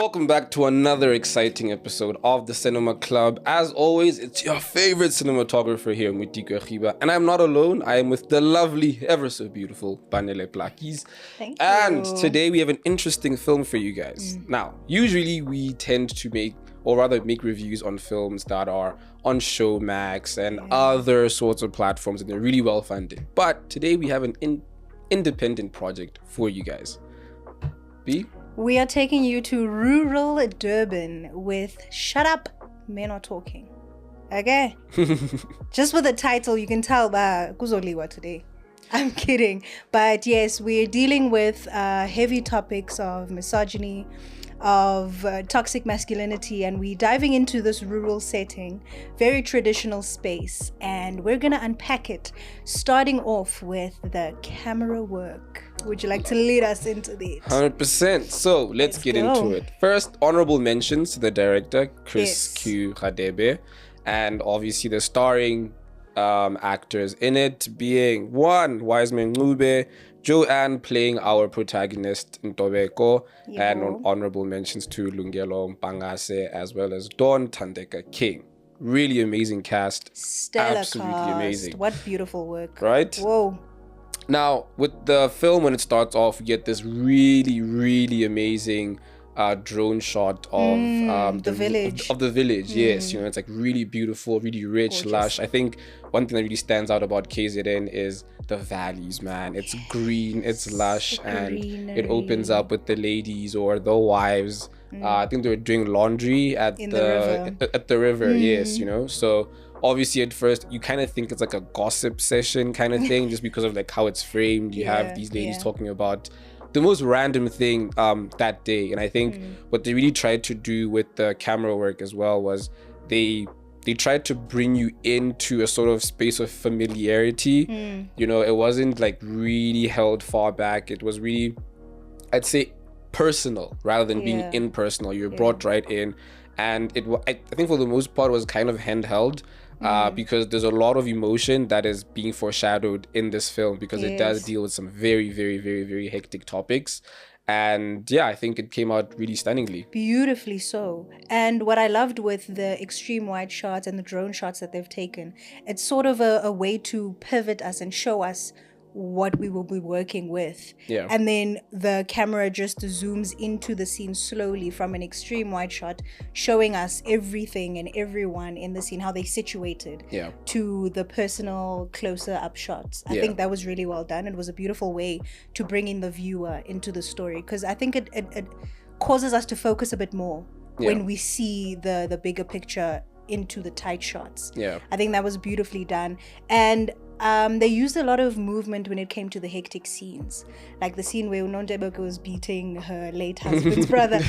Welcome back to another exciting episode of the Cinema Club. As always, it's your favorite cinematographer here, Mutiko Khiba. And I'm not alone. I am with the lovely, ever so beautiful Banele Plakis. Thank you. And today we have an interesting film for you guys. Now, usually we tend to make reviews on films that are on Showmax and other sorts of platforms, and they're really well funded. But today we have an independent project for you guys. B? We are taking you to rural Durban with Shutup Men Are Talking. Okay? Just with the title, you can tell kuzoliwa today. I'm kidding. But yes, we're dealing with heavy topics of misogyny, of toxic masculinity, and we're diving into this rural setting, very traditional space, and we're going to unpack it, starting off with the camera work. Would you like to lead us into it? 100%. So let's get into it. First, honorable mentions to the director, Chris Q. Radebe, and obviously the starring actors in it being one, Wiseman Ncube, Joanne playing our protagonist, Nontobeko, and honorable mentions to Lungelo Mpangase as well as Dawn Thandeka King. Really amazing cast. Stellar Absolutely cast. amazing. What beautiful work. Right? Whoa. Now, with the film, when it starts off, you get this really, really amazing drone shot of the village. Of the village, yes. You know, it's like really beautiful, really rich, gorgeous. lush. I think one thing that really stands out about KZN is the valleys, man. It's green, it's lush, and it opens up with the ladies or the wives. I think they were doing laundry at the river, yes, you know. So obviously at first you kind of think it's like a gossip session kind of thing, just because of like how it's framed. You have these ladies talking about the most random thing that day. And I think what they really tried to do with the camera work as well was they tried to bring you into a sort of space of familiarity. You know, it wasn't like really held far back. It was really, I'd say, personal rather than being impersonal. You're brought right in, and I think for the most part it was kind of handheld. Because there's a lot of emotion that is being foreshadowed in this film, because it does deal with some very, very, very, very hectic topics. And yeah, I think it came out really stunningly. Beautifully so. And what I loved with the extreme wide shots and the drone shots that they've taken, it's sort of a way to pivot us and show us what we will be working with. Yeah. And then the camera just zooms into the scene slowly from an extreme wide shot, showing us everything and everyone in the scene, how they situated to the personal closer up shots. I think that was really well done. It was a beautiful way to bring in the viewer into the story, because I think it causes us to focus a bit more when we see the bigger picture into the tight shots. I think that was beautifully done. And they used a lot of movement when it came to the hectic scenes, like the scene where Nontobeko was beating her late husband's brother.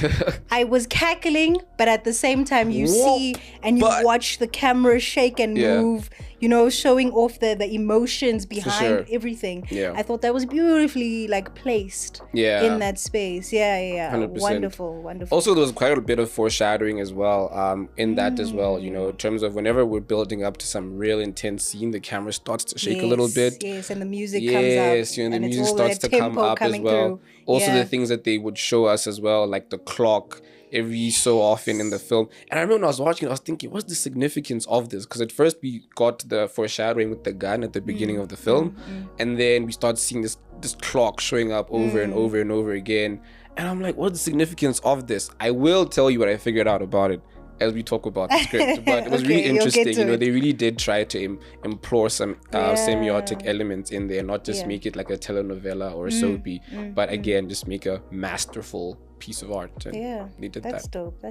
I was cackling, but at the same time you see and you watch the camera shake and move, you know, showing off the emotions behind everything. I thought that was beautifully like placed in that space. 100%. Wonderful. Also, there was quite a bit of foreshadowing as well in that as well, you know, in terms of whenever we're building up to some real intense scene, the camera starts to shake a little bit. And the music comes up. Yes, you know, the music starts to come up as well. Through. Also, the things that they would show us as well, like the clock every so often in the film. And I remember when I was watching it, I was thinking, what's the significance of this? Because at first we got the foreshadowing with the gun at the beginning of the film, and then we start seeing this clock showing up over and over and over again. And I'm like, what's the significance of this? I will tell you what I figured out about it as we talk about the script, but it was really interesting. You know, they really did try to implore some semiotic elements in there, not just make it like a telenovela or soapy, but again, just make a masterful piece of art. And they did that's dope.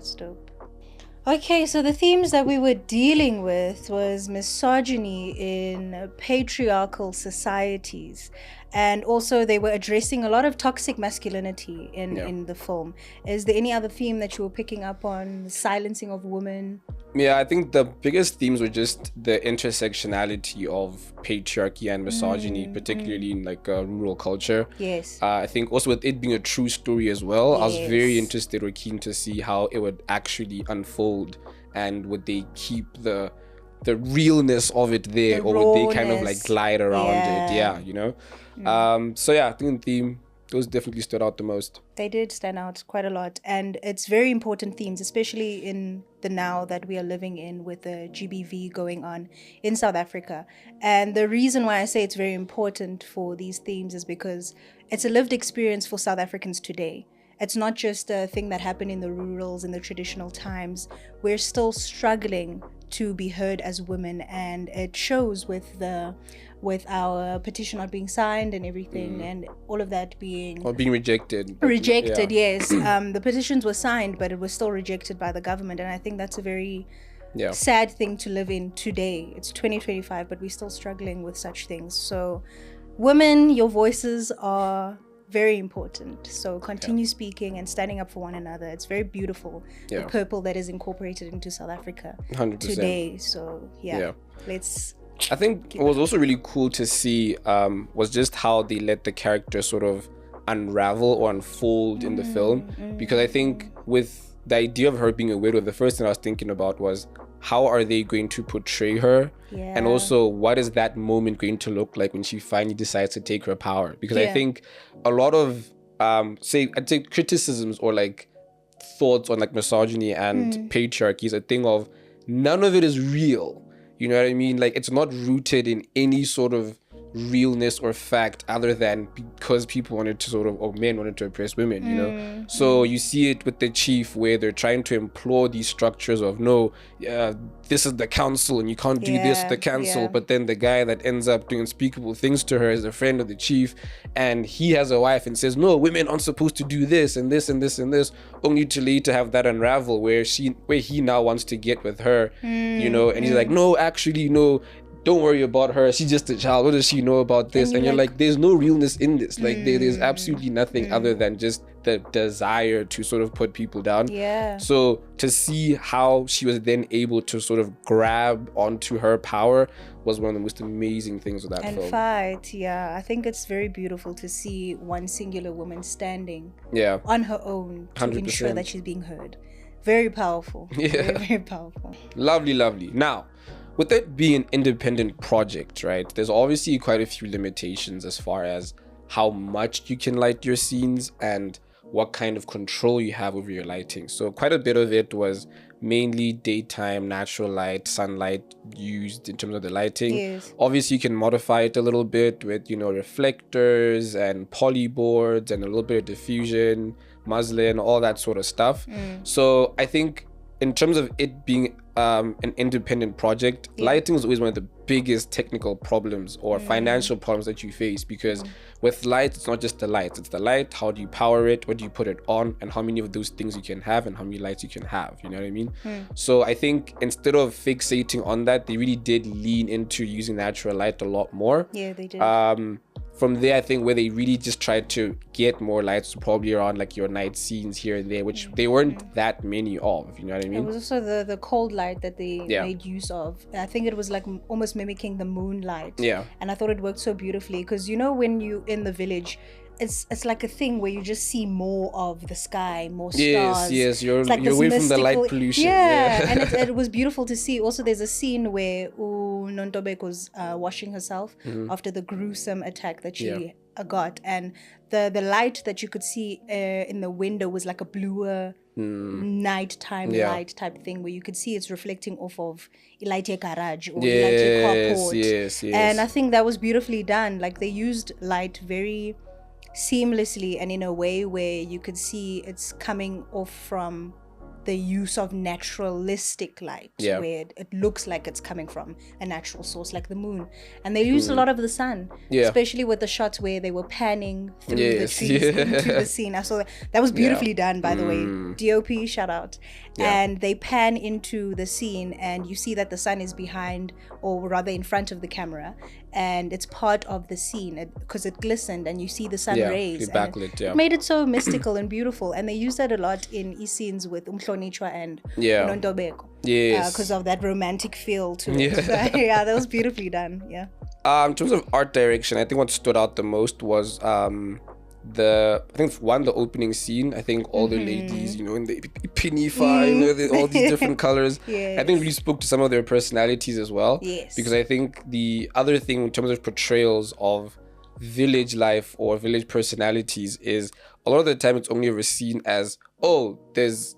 Okay, so the themes that we were dealing with was misogyny in patriarchal societies. And also they were addressing a lot of toxic masculinity in the film. Is there any other theme that you were picking up on? The silencing of women? Yeah, I think the biggest themes were just the intersectionality of patriarchy and misogyny, particularly in like rural culture. Yes. I think also with it being a true story as well, I was very interested or keen to see how it would actually unfold, and would they keep the realness of it there, or would they kind of like glide around it? Yeah, you know. So yeah, I think the theme those definitely stood out the most. They did stand out quite a lot, and it's very important themes, especially in the now that we are living in with the GBV going on in South Africa. And the reason why I say it's very important for these themes is because it's a lived experience for South Africans today. It's not just a thing that happened in the rurals in the traditional times. We're still struggling to be heard as women, and it shows with our petition not being signed and everything, and all of that being rejected. Yes. The petitions were signed, but it was still rejected by the government, and I think that's a very sad thing to live in today. It's 2025, but we're still struggling with such things. So women, your voices are very important. So continue speaking and standing up for one another. It's very beautiful. The purple that is incorporated into South Africa 100%. Today. So I think what was also really cool to see was just how they let the character sort of unravel or unfold in the film. Because I think with the idea of her being a widow, the first thing I was thinking about was, how are they going to portray her? And also, what is that moment going to look like when she finally decides to take her power? Because I think a lot of, I'd say criticisms or like thoughts on like misogyny and patriarchy is a thing of none of it is real. You know what I mean? Like, it's not rooted in any sort of realness or fact other than because people wanted to or men wanted to oppress women, you know? So you see it with the chief where they're trying to implore these structures of, no, this is the council and you can't do this, the council. But then the guy that ends up doing unspeakable things to her is a friend of the chief, and he has a wife and says, no, women aren't supposed to do this and this and this and this, only to later have that unravel where he now wants to get with her, you know, and he's like, no, actually, no, don't worry about her, she's just a child, what does she know about this? And you're like, there's no realness in this. Like there's absolutely nothing other than just the desire to sort of put people down. So to see how she was then able to sort of grab onto her power was one of the most amazing things of that film. And fight, I think it's very beautiful to see one singular woman standing on her own to 100%. ensure that she's being heard. Very powerful. Very, very powerful. Lovely. Now, with it being an independent project, right, there's obviously quite a few limitations as far as how much you can light your scenes and what kind of control you have over your lighting. So quite a bit of it was mainly daytime, natural light, sunlight used in terms of the lighting. Obviously, you can modify it a little bit with, you know, reflectors and polyboards and a little bit of diffusion, muslin, all that sort of stuff. So I think in terms of it being an independent project, lighting is always one of the biggest technical problems or financial problems that you face, because with light, it's not just the lights, it's the light, how do you power it, what do you put it on, and how many of those things you can have and how many lights you can have, you know what I mean? So I think instead of fixating on that, they really did lean into using natural light a lot more. They did. From there, I think where they really just tried to get more lights, probably around like your night scenes here and there, which they weren't that many of, you know what I mean? It was also the cold light that they made use of. I think it was like almost mimicking the moonlight. And I thought it worked so beautifully, because you know when you in the village, it's like a thing where you just see more of the sky, more stars. You're away from the light pollution. And it was beautiful to see. Also, there's a scene where Nontobeko's washing herself after the gruesome attack that she got, and the light that you could see in the window was like a bluer nighttime light type thing, where you could see it's reflecting off of Ilaite Garage or Ilaite Carport. And I think that was beautifully done. Like they used light very seamlessly and in a way where you could see it's coming off from the use of naturalistic light, where it looks like it's coming from a natural source like the moon. And they used a lot of the sun, especially with the shots where they were panning through the trees into the scene. I saw that was beautifully done, by the way. DOP, shout out. And they pan into the scene and you see that the sun is behind, or rather in front of the camera, and it's part of the scene because it glistened and you see the sun rays. Backlit, it made it so mystical and beautiful. And they use that a lot in scenes with Umhlonishwa and Nontobeko. Because of that romantic feel to it. So, that was beautifully done. In terms of art direction, I think what stood out the most was the opening scene. I think all the ladies, you know, in the pinifa, you know, all these different colors. I think really spoke to some of their personalities as well. Because I think the other thing in terms of portrayals of village life or village personalities is a lot of the time it's only ever seen as, oh, there's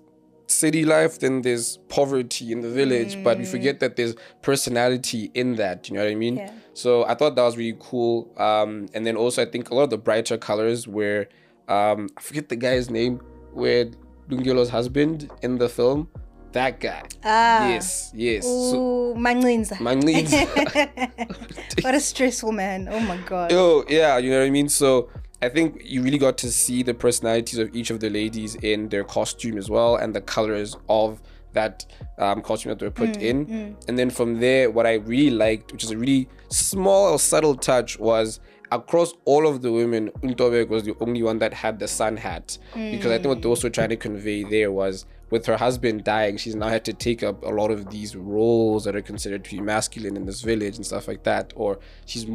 city life, then there's poverty in the village, but we forget that there's personality in that, you know what I mean? Yeah. So I thought that was really cool. And then also I think a lot of the brighter colors were, I forget the guy's name, where Lungilo's husband in the film, that guy. Yes. Ooh, Manglinza. What a stressful man. Oh my God. Oh, yeah, you know what I mean? So I think you really got to see the personalities of each of the ladies in their costume as well, and the colors of that costume that they were put in. And then from there, what I really liked, which is a really small or subtle touch, was across all of the women, Nontobeko was the only one that had the sun hat. Because I think what they were also trying to convey there was, with her husband dying, she's now had to take up a lot of these roles that are considered to be masculine in this village and stuff like that. Or she's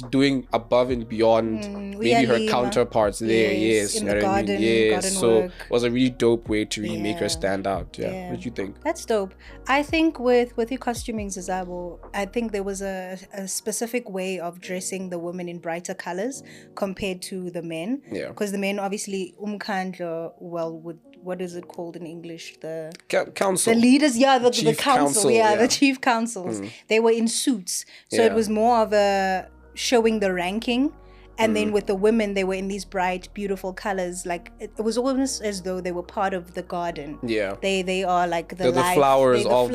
doing above and beyond maybe her counterparts there. Yes, in the garden, yes. So work. It was a really dope way to really make her stand out. Yeah. What do you think? That's dope. I think with your costuming, Zazabo, I think there was a specific way of dressing the women in brighter colors compared to the men. Yeah. Because the men, obviously, would, what is it called in English? The council. The leaders, the chief council. The chief councils. They were in suits. So it was more of a showing the ranking. And then with the women, they were in these bright, beautiful colors. Like it was almost as though they were part of the garden. Yeah. They are like the flowers of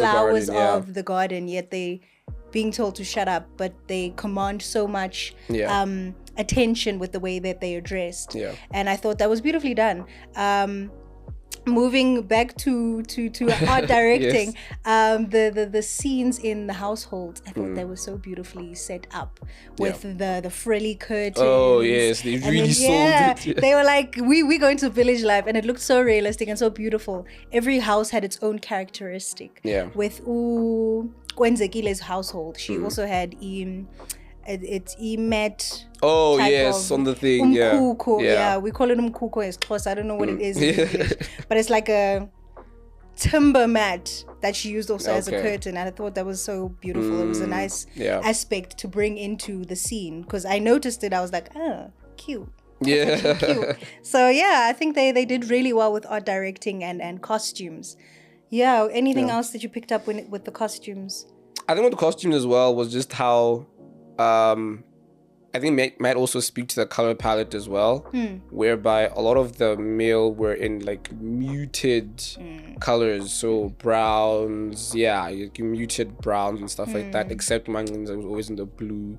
the garden. Yet they being told to shut up, but they command so much attention with the way that they are dressed. Yeah. And I thought that was beautifully done. Moving back to art directing, the scenes in the household, I thought they were so beautifully set up with the frilly curtains. Oh yes, they really sold it. Yeah. They were like, we go into village life, and it looked so realistic and so beautiful. Every house had its own characteristic. Yeah. With Kwenzekile's household, she also had it's Emet. Oh yes, on the thing. Yeah, we call it umkuko as close. I don't know what it is in English, but it's like a timber mat that she used also as a curtain, and I thought that was so beautiful. It was a nice aspect to bring into the scene, because I noticed it. I was like, cute. Yeah. Cute. So yeah, I think they did really well with art directing and costumes. Yeah. Anything else that you picked up with the costumes? I think with the costumes as well was just how I think might also speak to the color palette as well, whereby a lot of the male were in like muted colors, so browns, muted browns and stuff like that, except Manglins was always in the blue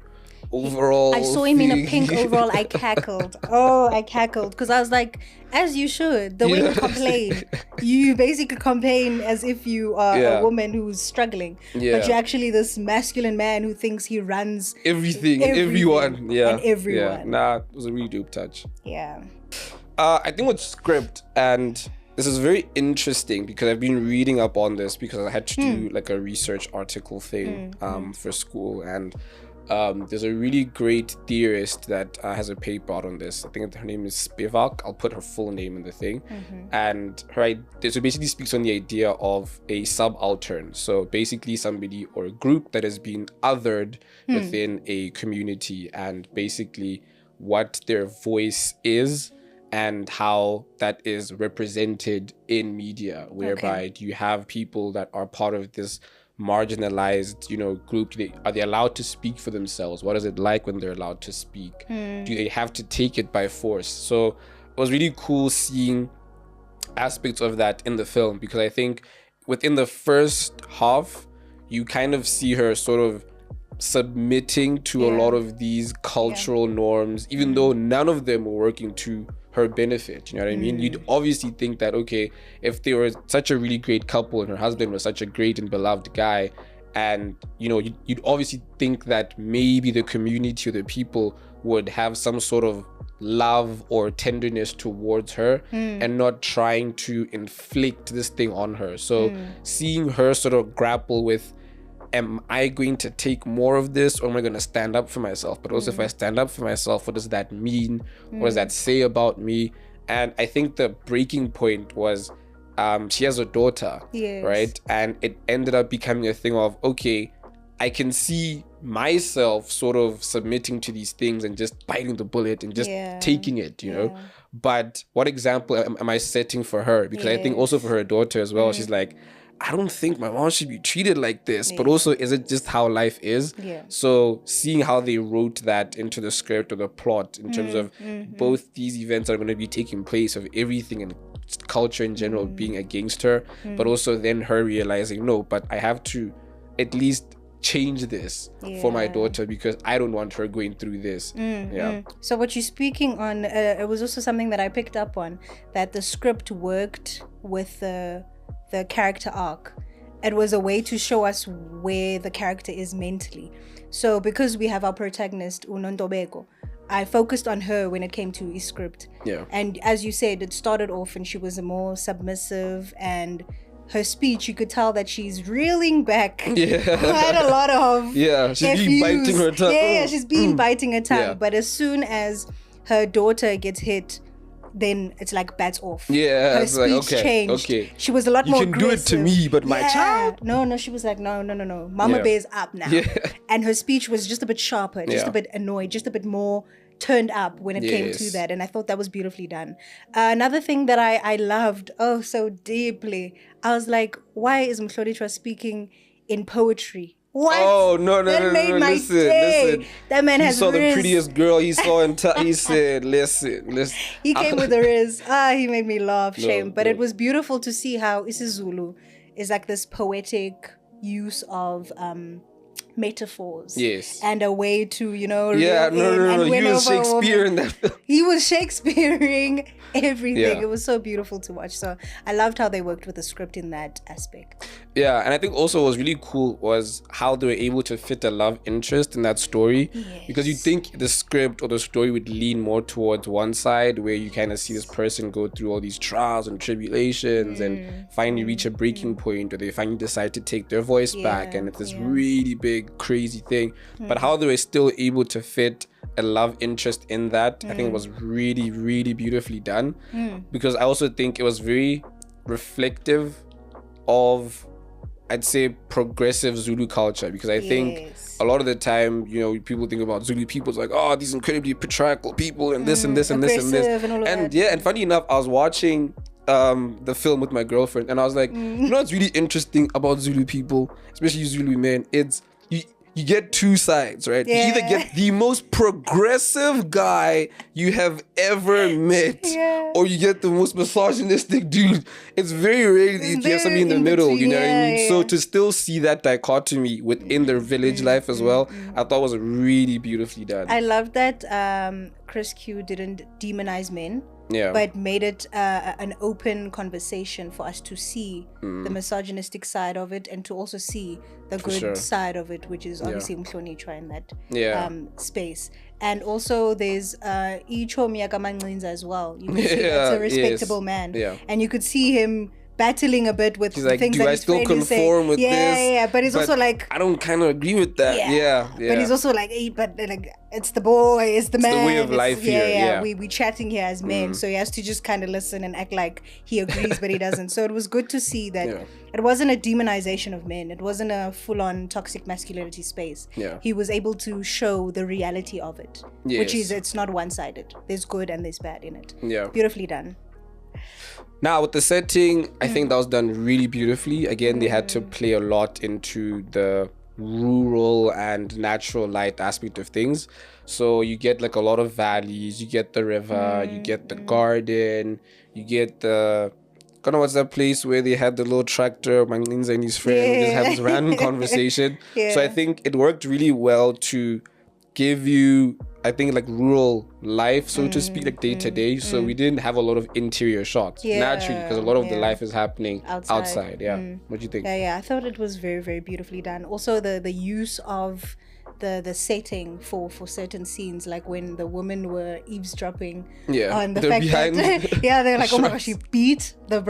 overall. I saw him in a pink overall. I cackled. I cackled because I was like, as you should. The way you complain, you basically complain as if you are a woman who's struggling, but you're actually this masculine man who thinks he runs everything and everyone. And everyone. Yeah. Nah, it was a really dope touch. Yeah. I think with script, and this is very interesting because I've been reading up on this because I had to do like a research article thing for school, and there's a really great theorist that has a paper out on this. I think her name is Spivak. I'll put her full name in the thing. And so basically speaks on the idea of a subaltern. So basically somebody or a group that has been othered within a community, and basically what their voice is and how that is represented in media, whereby you have people that are part of this marginalized, group. Are they allowed to speak for themselves? What is it like when they're allowed to speak? Do they have to take it by force? So it was really cool seeing aspects of that in the film, because I think within the first half you kind of see her sort of submitting to a lot of these cultural norms, even though none of them were working to her benefit. You know what I mean? You'd obviously think that, okay, if they were such a really great couple and her husband was such a great and beloved guy, and you'd obviously think that maybe the community or the people would have some sort of love or tenderness towards her and not trying to inflict this thing on her. So seeing her sort of grapple with, am I going to take more of this, or am I going to stand up for myself? But also if I stand up for myself, what does that mean? What does that say about me? And I think the breaking point was she has a daughter, right? And it ended up becoming a thing of, okay, I can see myself sort of submitting to these things and just biting the bullet and just taking it, you know. But what example am I setting for her? Because I think also for her daughter as well, she's like, I don't think my mom should be treated like this, but also, is it just how life is? So seeing how they wrote that into the script or the plot in terms of both these events are going to be taking place, of everything and culture in general being against her, but also then her realizing, no, but I have to at least change this for my daughter because I don't want her going through this. So what you're speaking on, it was also something that I picked up on, that the script worked with the character arc. It was a way to show us where the character is mentally. So because we have our protagonist Nontobeko, I focused on her when it came to script. And as you said, it started off and she was a more submissive, and her speech, you could tell that she's reeling back quite a lot of she's been biting her tongue. She's been biting her tongue. But as soon as her daughter gets hit, then it's like bats off. Her speech changed. She was a lot more aggressive. You can do it to me, but my child. No, she was like, no. Mama Bear's up now. And her speech was just a bit sharper, just a bit annoyed, just a bit more turned up when it came to that. And I thought that was beautifully done. Another thing that I loved so deeply, I was like, why is Mhlonishwa speaking in poetry? What? Oh, no. Listen. That man has saw riz. The prettiest girl he saw and he said, listen. He came with the riz. He made me laugh. Shame. But it was beautiful to see how isiZulu is like this poetic use of metaphors. And a way to, you know, he was Shakespeare in that film. He was Shakespeareing everything. It was so beautiful to watch. So I loved how they worked with the script in that aspect. And I think also what was really cool was how they were able to fit a love interest in that story. Because you think the script or the story would lean more towards one side, where you kind of see this person go through all these trials and tribulations and finally reach a breaking point, or they finally decide to take their voice back, and it's this really big crazy thing. But how they were still able to fit a love interest in that, I think it was really, really beautifully done. Because I also think it was very reflective of, I'd say, progressive Zulu culture, because I think a lot of the time, you know, people think about Zulu people, it's like, oh, these incredibly patriarchal people and this and this and this and this. And funny enough, I was watching the film with my girlfriend, and I was like, you know what's really interesting about Zulu people, especially Zulu men, it's you get two sides, right? You either get the most progressive guy you have ever met, or you get the most misogynistic dude. It's very rare that you have somebody in the middle, you know what I mean? So to still see that dichotomy within their village life as well, I thought was really beautifully done. I love that Chris Q didn't demonize men. But made it an open conversation for us to see the misogynistic side of it, and to also see the good side of it, which is obviously Mhlonishwa in that space. And also there's Icho Miyakamancinza as well. You can see that's a respectable man. And you could see him battling a bit with like, things do that I his still friend is saying. conform with this? But he's also like, I don't kind of agree with that. But he's also like, hey, but like, it's the boy, it's the man. It's the way of life here. We chatting here as men, so he has to just kind of listen and act like he agrees, but he doesn't. So it was good to see that it wasn't a demonization of men. It wasn't a full-on toxic masculinity space. He was able to show the reality of it, which is, it's not one-sided. There's good and there's bad in it. Beautifully done. Now, with the setting, I think that was done really beautifully. Again, they had to play a lot into the rural and natural light aspect of things. So you get like a lot of valleys, you get the river, you get the garden, you get the... kind of what's that place where they had the little tractor, Manginza and his friend, just have this random conversation. So I think it worked really well to give you, I think, like rural life, so to speak, like day to day. So we didn't have a lot of interior shots naturally, because a lot of the life is happening outside. What do you think? I thought it was very, very beautifully done. Also the use of the setting for certain scenes, like when the women were eavesdropping on the fact that they're like, oh my gosh, she beat the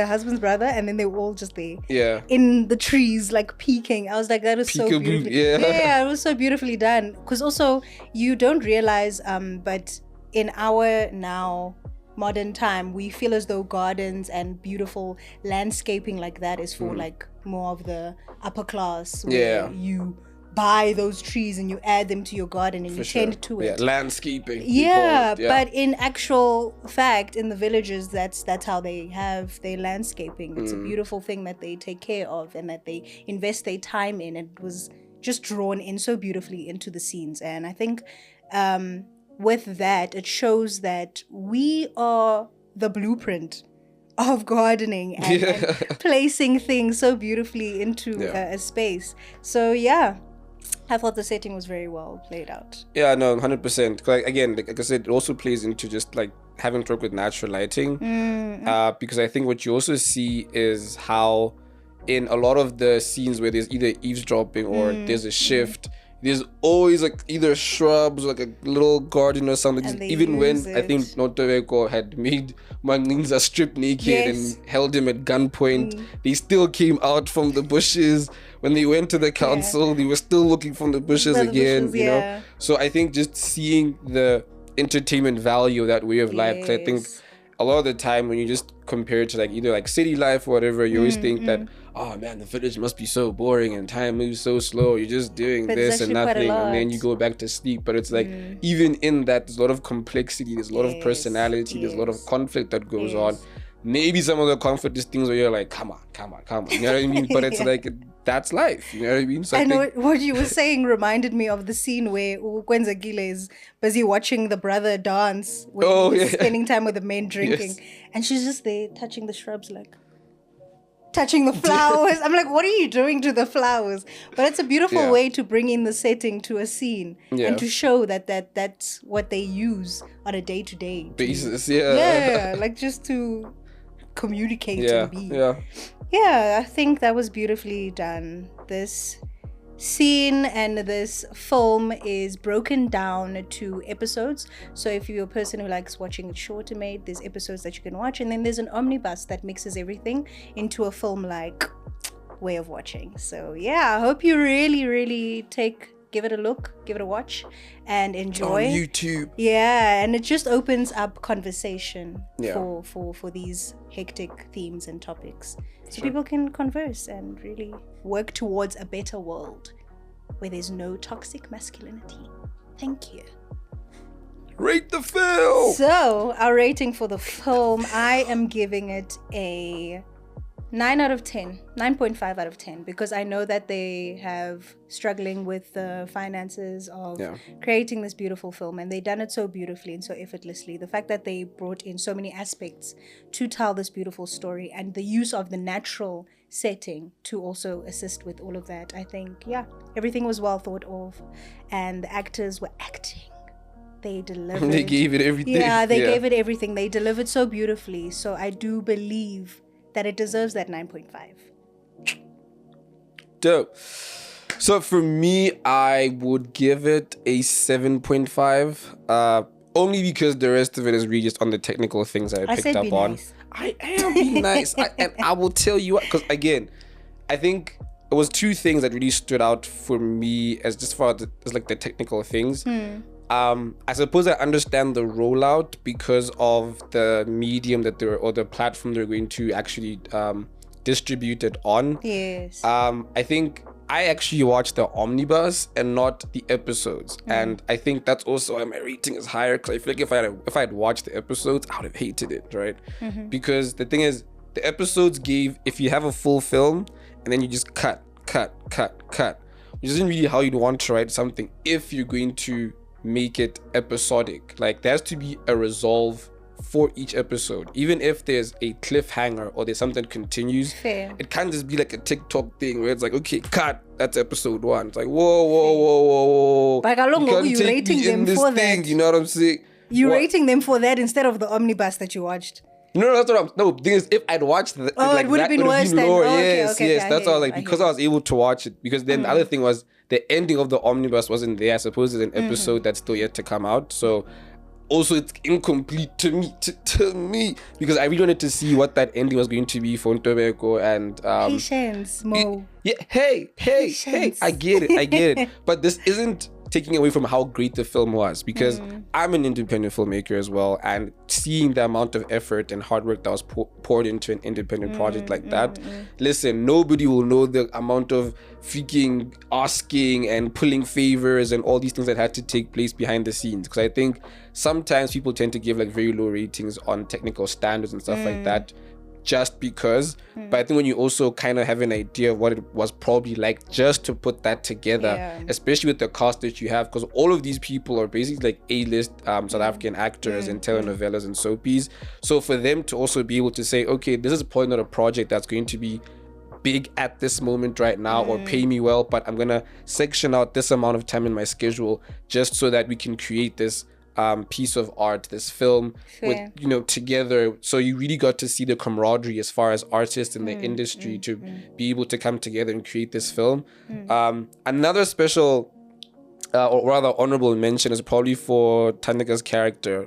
husband's brother, and then they were all just there in the trees, like peeking. I was like, that was so beautiful. It was so beautifully done, because also you don't realize but in our now modern time, we feel as though gardens and beautiful landscaping like that is for like more of the upper class, where you buy those trees and you add them to your garden and you tend to it. Landscaping. Yeah, but in actual fact, in the villages, that's how they have their landscaping. It's a beautiful thing that they take care of and that they invest their time in. It was just drawn in so beautifully into the scenes. And I think with that, it shows that we are the blueprint of gardening and placing things so beautifully into a space. So I thought the setting was very well played out. Yeah, no, 100%. Like, again, like I said, it also plays into just like having to work with natural lighting. Because I think what you also see is how in a lot of the scenes where there's either eavesdropping or there's a shift, there's always like either shrubs or like a little garden or something. Even when I think Nontobeko had made Manginza strip naked and held him at gunpoint, they still came out from the bushes. When they went to the council, they were still looking from the bushes again, you know? So I think just seeing the entertainment value of that way of life, 'cause I think a lot of the time when you just compare it to like either like city life or whatever, you always think that, oh man, the village must be so boring and time moves so slow. You're just doing this and nothing, and then you go back to sleep. But it's like even in that, there's a lot of complexity, there's a lot of personality, there's a lot of conflict that goes on. Maybe some of the conflict is things where you're like, come on, you know what I mean? But it's like, that's life, you know what I mean? So I know what you were saying reminded me of the scene where Ukwenzekile is busy watching the brother dance when he's spending time with the men drinking, and she's just there touching the shrubs, like touching the flowers. I'm like, what are you doing to the flowers? But it's a beautiful way to bring in the setting to a scene and to show that that's what they use on a day-to-day basis. Like just to communicate and be. I think that was beautifully done. This scene and this film is broken down to episodes. So if you're a person who likes watching shorter made, there's episodes that you can watch, and then there's an omnibus that mixes everything into a film-like way of watching. So I hope you really give it a look, give it a watch, and enjoy. On YouTube. And it just opens up conversation for these hectic themes and topics. So people can converse and really work towards a better world where there's no toxic masculinity. Thank you. Rate the film! So, our rating for the film, I am giving it a 9 out of 10, 9.5 out of 10, because I know that they have struggling with the finances of creating this beautiful film, and they done it so beautifully and so effortlessly. The fact that they brought in so many aspects to tell this beautiful story, and the use of the natural setting to also assist with all of that, I think, everything was well thought of, and the actors were acting. They delivered. They gave it everything. They gave it everything. They delivered so beautifully. So I do believe that it deserves that 9.5. Dope. So for me, I would give it a 7.5. Only because the rest of it is really just on the technical things that I picked up on. Nice. I am being nice. And I will tell you what, because again, I think it was two things that really stood out for me as just far as like the technical things. I suppose I understand the rollout because of the medium that or the platform they're going to actually distribute it on. Yes. I think I actually watched the omnibus and not the episodes, and I think that's also why my rating is higher, because I feel like if I had watched the episodes, I would have hated it, right? Because the thing is, the episodes if you have a full film and then you just cut, which isn't really how you'd want to write something if you're going to make it episodic. Like, there has to be a resolve for each episode, even if there's a cliffhanger or there's something that continues. Fair. It can't just be like a TikTok thing where it's like, okay, cut, that's episode 1. It's like, whoa. But how long are you rating them for thing, that? You know what I'm saying? You're rating them for that instead of the omnibus that you watched. No, that's what the thing is, if I'd watched it would have been worse than lower. Yes. That's all. Like, because I was able to watch it, because then the other thing was the ending of the omnibus wasn't there. I suppose there's an episode that's still yet to come out, so also it's incomplete to me because I really wanted to see what that ending was going to be for Nontobeko and patience, Mo. Hey, I get it. But this isn't taking away from how great the film was, because I'm an independent filmmaker as well, and seeing the amount of effort and hard work that was poured into an independent project like that, listen, nobody will know the amount of freaking asking and pulling favors and all these things that had to take place behind the scenes, because I think sometimes people tend to give like very low ratings on technical standards and stuff like that, just because. But I think when you also kind of have an idea of what it was probably like just to put that together, especially with the cast that you have, because all of these people are basically like A-list South African actors and telenovelas and soapies. So for them to also be able to say, okay, this is probably not a project that's going to be big at this moment right now or pay me well, but I'm gonna section out this amount of time in my schedule just so that we can create this piece of art, this film with, you know, together. So you really got to see the camaraderie as far as artists in the industry to be able to come together and create this film. Another special or rather honorable mention is probably for Thandeka's character,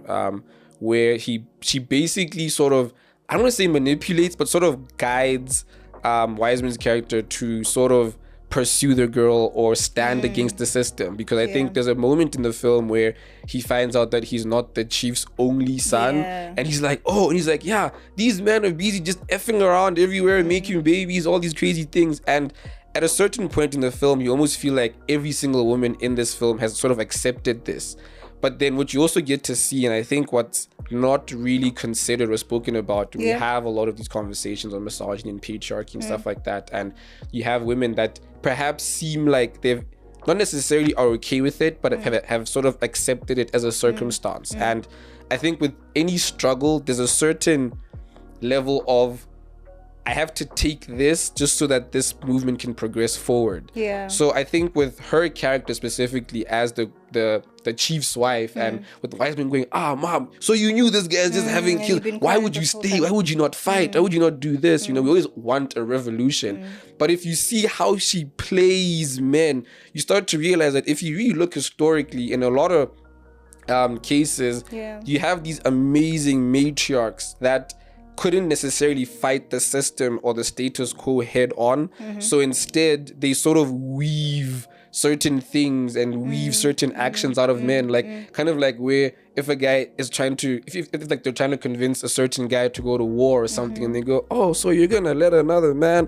where she basically sort of, I don't want to say manipulates, but sort of guides Wiseman's character to sort of pursue the girl or stand against the system, because I think there's a moment in the film where he finds out that he's not the chief's only son, and he's like, yeah, these men are busy just effing around everywhere, making babies, all these crazy things. And at a certain point in the film, you almost feel like every single woman in this film has sort of accepted this. But then what you also get to see, and I think what's not really considered or spoken about, we have a lot of these conversations on misogyny and patriarchy and stuff like that, and you have women that perhaps seem like they've not necessarily are okay with it, but have sort of accepted it as a circumstance. And I think with any struggle, there's a certain level of, I have to take this just so that this movement can progress forward. So I think with her character specifically as the chief's wife, and with Wiseman going, mom, so you knew this guy's just having killed. Why would you stay? Why would you not fight? Why would you not do this? You know, we always want a revolution. But if you see how she plays men, you start to realize that if you really look historically, in a lot of cases, you have these amazing matriarchs that couldn't necessarily fight the system or the status quo head on. So instead, they sort of weave certain things and weave certain actions out of men, like kind of like where if a guy is trying to, if it's like they're trying to convince a certain guy to go to war or something, and they go, oh, so you're gonna let another man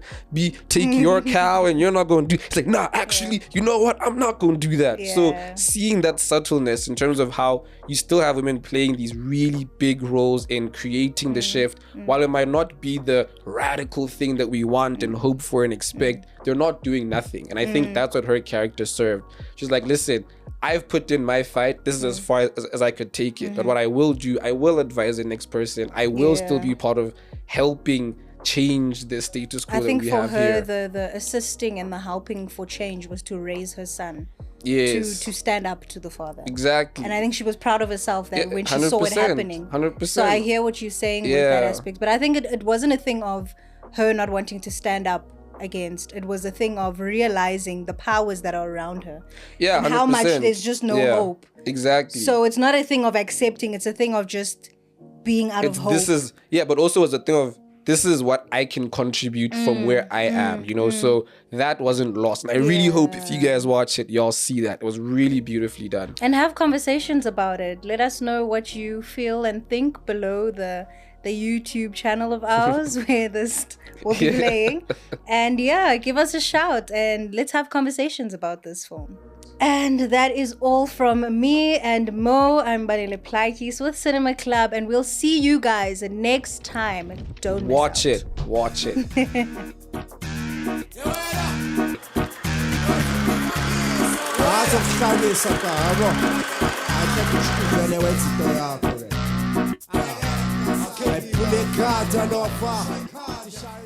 take your cow and you're not gonna do, it's like, nah, actually, you know what, I'm not gonna do that. So seeing that subtleness in terms of how you still have women playing these really big roles in creating the shift, while it might not be the radical thing that we want and hope for and expect, they're not doing nothing. And I think that's what her character served. She's like, listen, I've put in my fight. This is as far as I could take it. But what I will do, I will advise the next person. I will still be part of helping change the status quo that we have here. I think for her, the assisting and the helping for change was to raise her son. Yes. To stand up to the father. Exactly. And I think she was proud of herself that when she saw it happening. 100%. So I hear what you're saying with that aspect. But I think it wasn't a thing of her not wanting to stand up against. It was a thing of realizing the powers that are around her. Yeah, and 100%. how much there's just no hope. Exactly. So it's not a thing of accepting. It's a thing of just being out of hope. But also it's a thing of, this is what I can contribute from where I am, you know. So that wasn't lost. And I really hope if you guys watch it, y'all see that. It was really beautifully done. And have conversations about it. Let us know what you feel and think below the YouTube channel of ours where this will be playing. And give us a shout and let's have conversations about this film. And that is all from me and Mo. I'm Banele Plaikis with Cinema Club, and we'll see you guys next time. Don't miss Watch out. it. Watch it. Pull the cards and offer.